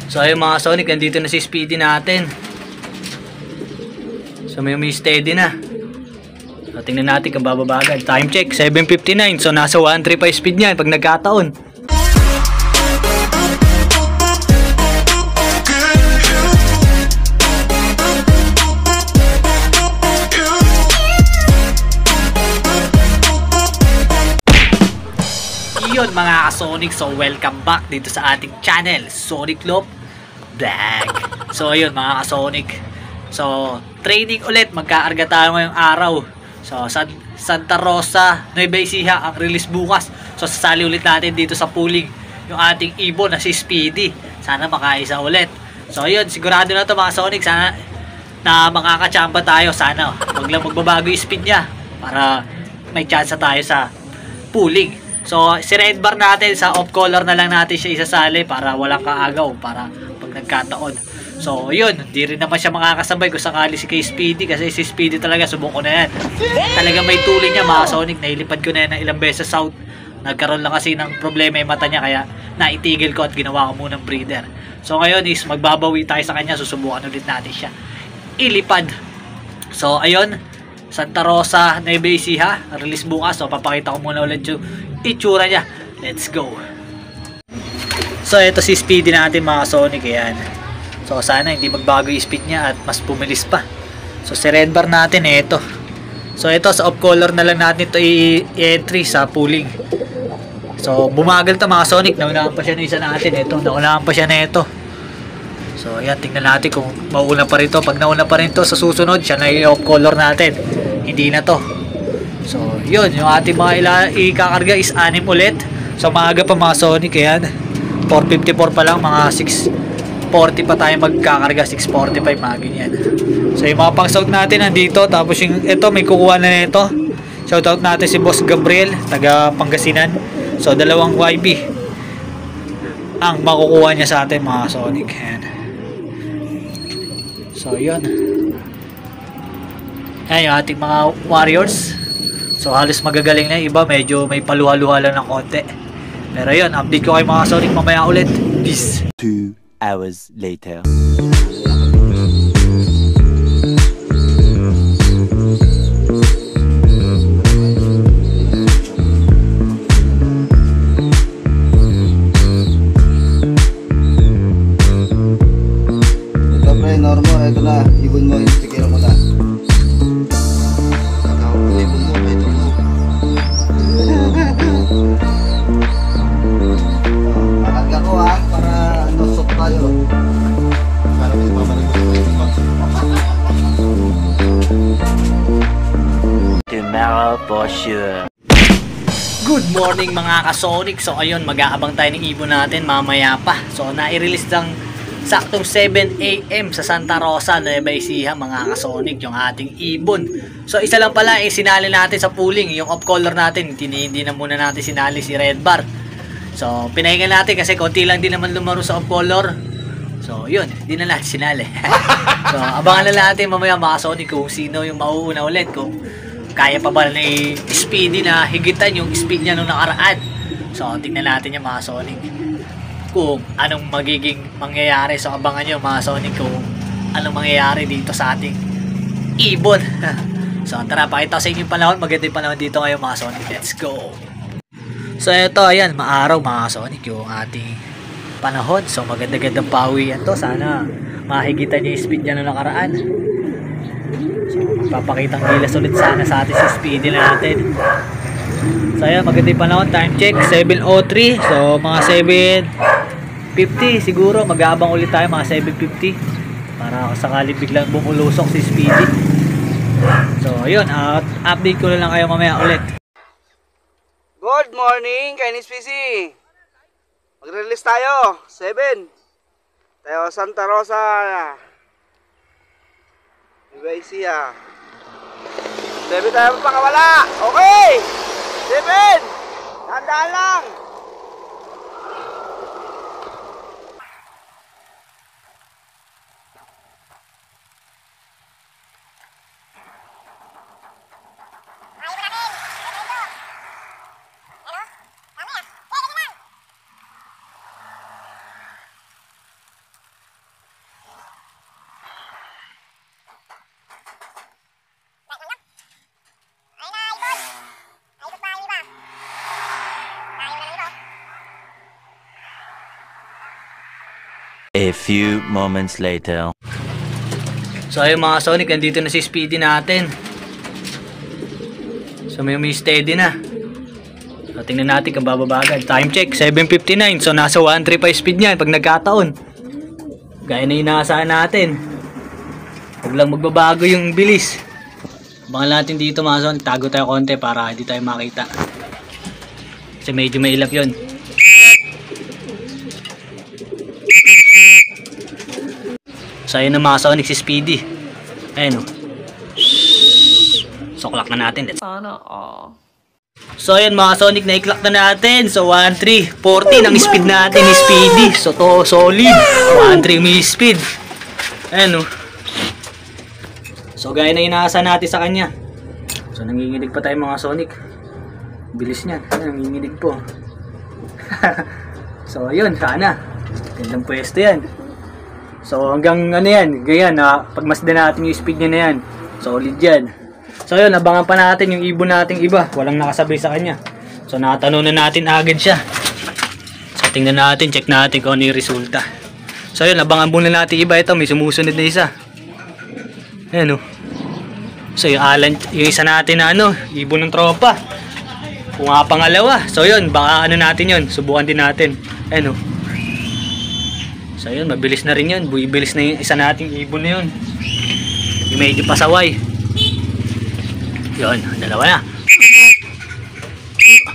So ayun mga Sonic, nandito na si Speedy natin. So may steady na. So tingnan natin kung bababagan. Time check, 7:59. So nasa 135 speed niya pag nagkataon. Yun mga ka-Sonic, so welcome back dito sa ating channel, Sonic Loop Vlog. So ayun mga ka-Sonic, so training ulit, magkaarga tayo ngayong araw. So Santa Rosa, Nueva Ecija ang release bukas. So sasali ulit natin dito sa pooling yung ating ibon na si Speedy. Sana makaisa ulit. So ayun, sigurado na to mga Sonic, sana na makakachamba tayo. Sana wag lang magbabago yung speed niya para may chance tayo sa pooling. So, si Red Bar natin, sa off-color na lang natin siya isasali para walang kaagaw, para pag nagkataon. So, yun, di rin naman siya makakasabay kung sakali si kay Speedy, kasi si Speedy talaga, subok ko na yan. Talaga may tuloy niya mga Sonic, nailipad ko na yan ng ilang beses south. Nagkaroon lang kasi ng problema yung mata niya, kaya naitigil ko at ginawa ko munang breeder. So, ngayon is magbabawi tayo sa kanya, susubukan ulit natin siya ilipad. So, ayun, Santa Rosa, Nueva Ecija, release bukas. So, papakita ko muna ulit yung itsura niya. Let's go. So, ito si Speedy natin mga Sonic. Ayan. So, sana hindi magbago yung speed niya at mas pumilis pa. So, si Red Bar natin, ito. So, ito sa off-color na lang natin ito i-entry sa pooling. So, bumagal to mga Sonic. Naunahan pa siya ng isa natin. Ito, naunahan pa siya na ito. So, ayan, tingnan natin kung mauna pa rin to. Pag nauna pa rin to sa susunod, siya na yung off-color natin. Hindi na to. So, yun. Yung ating mga ikakarga is 6 ulit. So, maaga pa mga Sonic. Ayan. 4:54 pa lang. Mga 6:40 pa tayo magkakarga. 6:45 mga ganyan. So, yung mga pang-sound natin nandito. Tapos yung ito, may kukuha na nito. Shoutout natin si Boss Gabriel, taga Pangasinan. So, 2 YB ang makukuha niya sa atin mga Sonic. Ayan. So, yun. Ayan yung ating mga warriors. So, halos magagaling na. Iba, medyo may paluha-luha lang ng konti. Pero yun, update ko kay mga Sonic mamaya ulit. Peace. 2 hours later. Ito na, ibon mo, isikira mo na. Ibon mo, ito mo. Makarga ko ha, para nosok tayo. Para may mamalag mo. Tomorrow for sure. Good morning mga ka-Sonic. So ayun, mag-aabang tayo ng ibon natin mamaya pa. So nai-release lang saktong 7 AM sa Santa Rosa, Nueva Ecija mga ka-Sonic yung ating ibon. So isa lang pala sinali natin sa pooling, yung off-color natin. Hindi na muna natin sinali si Red Bar. So pinahinga natin kasi konti lang din naman lumaro sa off-color. So yun, hindi na natin sinali. So abangan na natin mamaya mga ka-Sonic kung sino yung mauuna ulit, kung kaya pa ba ni Speedy na higitan yung speed niya nung nakaraan. So tingnan natin yung mga Sonic kung anong magiging mangyayari. So abangan nyo mga Sonic kung anong mangyayari dito sa ating ibon. So tara, pakita sa inyo yung panahon. Maganda yung panahon dito ngayon mga Sonic. Let's go. So ito, ayan, maaraw mga Sonic yung ating panahon. So maganda-gandang pawian to. Sana mahigitan niya yung speed niya nung nakaraan. So magpapakitang gilas ulit sana sa atin si Speedy natin. So ayan, maganda yung panahon. Time check, 7:03. So mga 7:50 siguro. Mag-aabang ulit tayo mga 7:50 para sakali biglang bumulusok si Speedy. So ayun, update ko na lang kayo mamaya ulit. Good morning, Kainis PC. Mag-release tayo, 7. Tayo Santa Rosa, Nueva Ecija. 7 tayo magpakawala. Okay, 7. Tandaan lang. A few moments later. So ayun mga Sonic, nandito na si Speedy natin. So may steady na. So tingnan natin kung bababagal. Time check, 7:59. So nasa 1.3 pa speed niyan pag nagkataon. Gaya na inaasahan natin. Huwag lang magbabago yung bilis. Abangan natin dito mga Sonic. Tago tayo konti para hindi tayo makita. Kasi medyo may ilap yun. So ayun na mga Sonic, si Speedy. Ayun o. So clock na natin. Sana all. So ayun mga Sonic, na-clock na natin. So 1.3, 40 ang speed natin ni Speedy. So to solid. 1.3 may speed. Ayun o. So gaya na inaasa natin sa kanya. So nanginginig pa tayo mga Sonic. Bilis niyan. Nanginginig po. So ayun, sana. Gandang pwesto yan. So hanggang ano yan, ganyan na pagmasdan natin yung speed niya na yan. Solid yan. So yun, abangan pa natin yung ibon nating iba. Walang nakasabay sa kanya. So nakatanong na natin agad siya. So tingnan natin, check natin kung ano yung resulta. So yun, abangan muna natin iba. Ito, may sumusunod na isa. Ayan o. So yung isa natin na ano, ibon ng tropa. Kung nga pangalawa. So yun, baka ano natin yun, subukan din natin. Ayan o. So yun, mabilis na rin yun. Buibilis na yung isa nating ibon na yun. Yung medyo pasaway. Yun, dalawa na.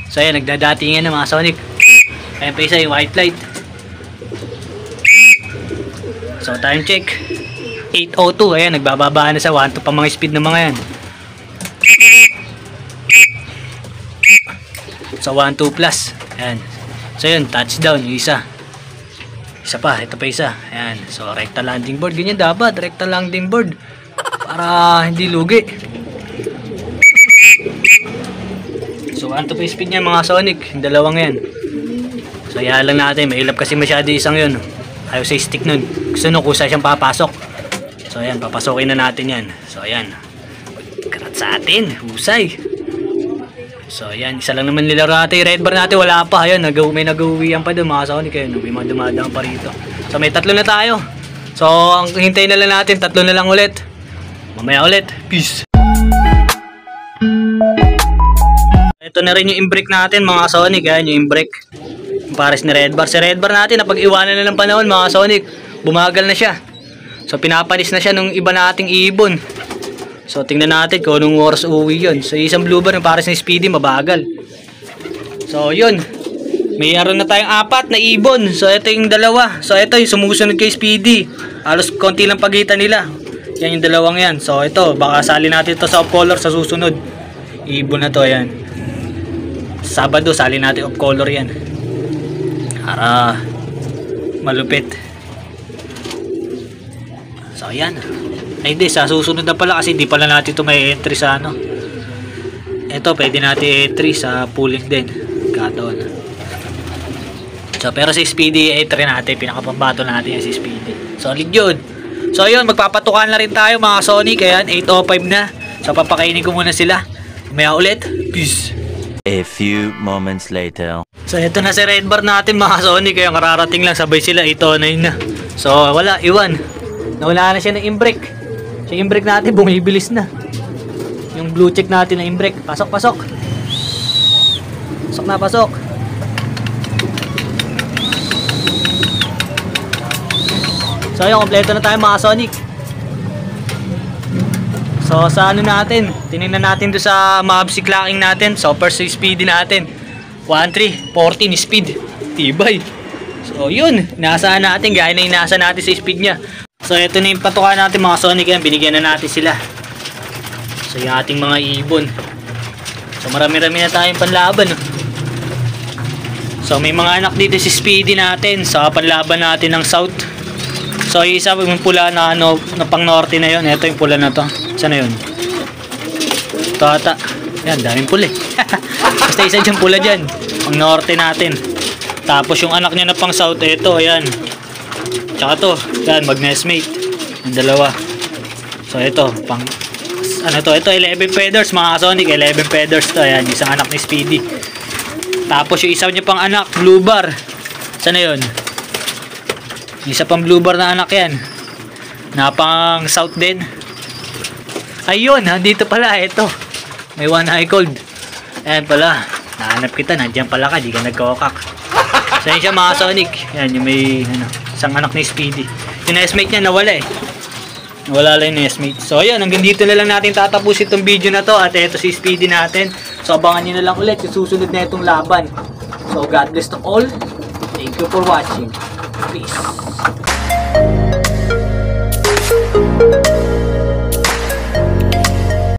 So yun, nagdadatingan na mga Sonic. Ayan pa isa yung white light. So time check, 8:02. Ayan, nagbababa na sa 1.2 pa mga speed ng mga yan. So 1.2 plus. Ayan. So yun, touchdown yung isa. Isa pa, ito pa isa. Ayan. So recta landing board. Ganyan dapat, recta landing board. Para hindi lugi. So 1.2 pa speed niya mga Sonic. Yung dalawang yan. So yan lang natin. Mahilap kasi masyado isang yun. Ayaw sa stick nun. Gusto nung kusa siyang papasok. So ayan, papasokin na natin yan. So ayan. Karat sa atin. Husay. So ayan, isa lang naman nilaro natin. Red bar natin, wala pa. Ayan, may nag-uwian pa doon mga Sonic. Ayan, may mga dumadaan pa rito. So may tatlo na tayo. So ang hintayin na lang natin, tatlo na lang ulit. Mamaya ulit. Peace. Ito na rin yung imbrake natin mga Sonic. Ayan yung imbrake. Yung pares ni Red Bar. Si Red Bar natin, napag-iwanan na ng panahon mga Sonic. Bumagal na siya. So pinapanis na siya nung iba nating ibon. So tingnan natin kung anong oras uwi yun. So isang blue bar yung pares ni Speedy, mabagal. So yun. Mayroon na tayong 4 na ibon. So ito yung dalawa. So ito yung sumusunod kay Speedy. Halos konti lang pagitan nila. Yan yung dalawang yan. So ito, baka sali natin ito sa off color sa susunod. Ibon na to, yan. Sabado, sali natin off color yan. Para malupit. So ayan. Ay hindi, sa susunod na pala kasi hindi pala natin ito may entry sa ano. Ito, pwede natin entry sa pooling din. Kataon. So pero si Speedy, entry natin. Pinakapambato natin yan si Speedy. Solid yun. So yun, magpapatukan na rin tayo mga Sonic. Ayan, 8:05 na. So papakainin ko muna sila. Maya ulit. Peace. A few moments later. So ito na si Red Bar natin mga Sonic. Kaya kararating lang, sabay sila 8:09 na. So wala, iwan. Nawala na siya ng imbrake. So yung imbrake natin bumibilis na. Yung blue check natin na imbrake. Pasok, pasok. Pasok na, pasok. So yun, kompleto na tayo mga Sonic. So sa ano natin, tinignan natin doon sa mabsi clocking natin. So first speed natin 1.3, 14 speed. Tibay. So yun, inaasahan natin, gaya na inaasahan natin sa speed niya. So ito na yung patukan natin mga Sonic. Yan, binigyan na natin sila. So yung ating mga ibon. So marami-rami na tayong panlaban. So may mga anak dito si Speedy natin sa panlaban natin ng South. So yung isa yung pula na ano, na pang norte na yun. Ito yung pula na to. Saan na yun? Ito ata. Yan, daming pula eh. Basta isa dyan pula dyan. Pang norte natin. Tapos yung anak niya na pang South, ito, ayan. Tsaka to, yan, mag-nestmate. Yung dalawa. So ito, pang ano to? Ito 11 feathers mga Sonic, 11 feathers to. Ayan, isang anak ni Speedy. Tapos yung isa niya pang anak, blue bar. Saan na yun? Isa pang blue bar na anak yan. Napang south din. Ayun, dito pala. Ito. May one eye cold. Ayan pala. Nahanap kita. Nandiyan pala ka. Di ka nagkokak. So yun siya mga Sonic. Ayan yung may isang anak ni Speedy. Yung nest-mate niya nawala eh. Nawala lang yung nest-mate. So ayun, hanggang dito na lang natin tatapusin itong video na to. At ito si Speedy natin. So abangan nyo na lang ulit yung susunod na itong laban. So God bless to all. Thank you for watching. Peace.